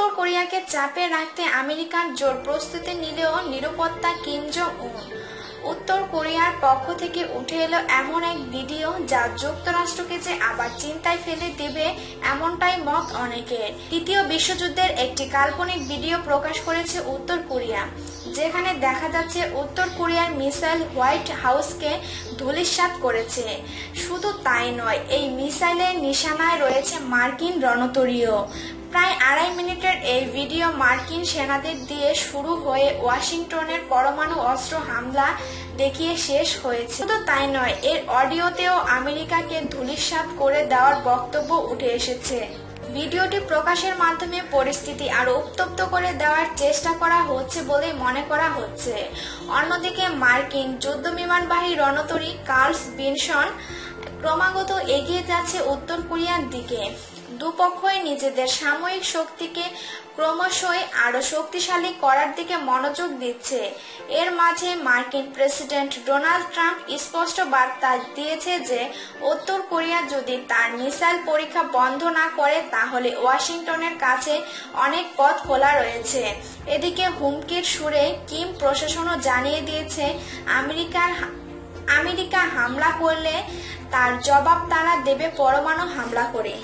উত্তর কোরিয়াকে চাপে রাখতে আমেরিকার জোর প্রস্তুতি নিলেও নিরাপত্তা কিম জং উন। উত্তর কোরিয়ার পক্ষ থেকে উঠে এলো এমন এক ভিডিও যা যুক্তরাষ্ট্রকে যে আবার চিন্তায় ফেলে দেবে এমনটাই মত অনেকের। তৃতীয় বিশ্বযুদ্ধের একটি কাল্পনিক ভিডিও প্রকাশ করেছে উত্তর কোরিয়া, যেখানে দেখা যাচ্ছে উত্তর কোরিয়ার মিসাইল হোয়াইট হাউসকে ধূলিসাৎ করেছে। শুধু তাই নয়, এই মিসাইলের নিশানায় রয়েছে মার্কিন রণতরীও। প্রায় 2.5 মিনিটের এই ভিডিও মার্কিন সেনাদের দিয়ে শুরু হয়ে ওয়াশিংটনের পরমাণু অস্ত্র হামলা দেখিয়ে শেষ হয়েছে। শুধু তাই নয়, এর অডিওতেও আমেরিকাকে ধূলিসাৎ করে দেওয়ার বক্তব্য উঠে এসেছে। ভিডিওটি প্রকাশের মাধ্যমে পরিস্থিতি আরো উত্তপ্ত করে দেওয়ার চেষ্টা করা হচ্ছে বলে মনে করা হচ্ছে। অন্যদিকে মার্কিন যুদ্ধবিমানবাহী রণতরী কার্লস বিনসন ক্রমাগত এগিয়ে যাচ্ছে উত্তর কোরিয়ার দিকে। দুপক্ষই নিজেদের সামরিক শক্তিকে ক্রমশই আরো শক্তিশালী করার দিকে মনোযোগ দিচ্ছে। এর মাঝে মার্কিন প্রেসিডেন্ট ডোনাল্ড ট্রাম্প স্পষ্ট বার্তা দিয়েছে যে উত্তর কোরিয়া যদি তার মিসাইল পরীক্ষা বন্ধ না করে তাহলে ওয়াশিংটনের কাছে অনেক পথ খোলা রয়েছে। এদিকে হুমকির সুরে কিম প্রশাসনও জানিয়ে দিয়েছে আমেরিকা হামলা করলে তার জবাব তারা দেবে পরমাণু হামলা করে।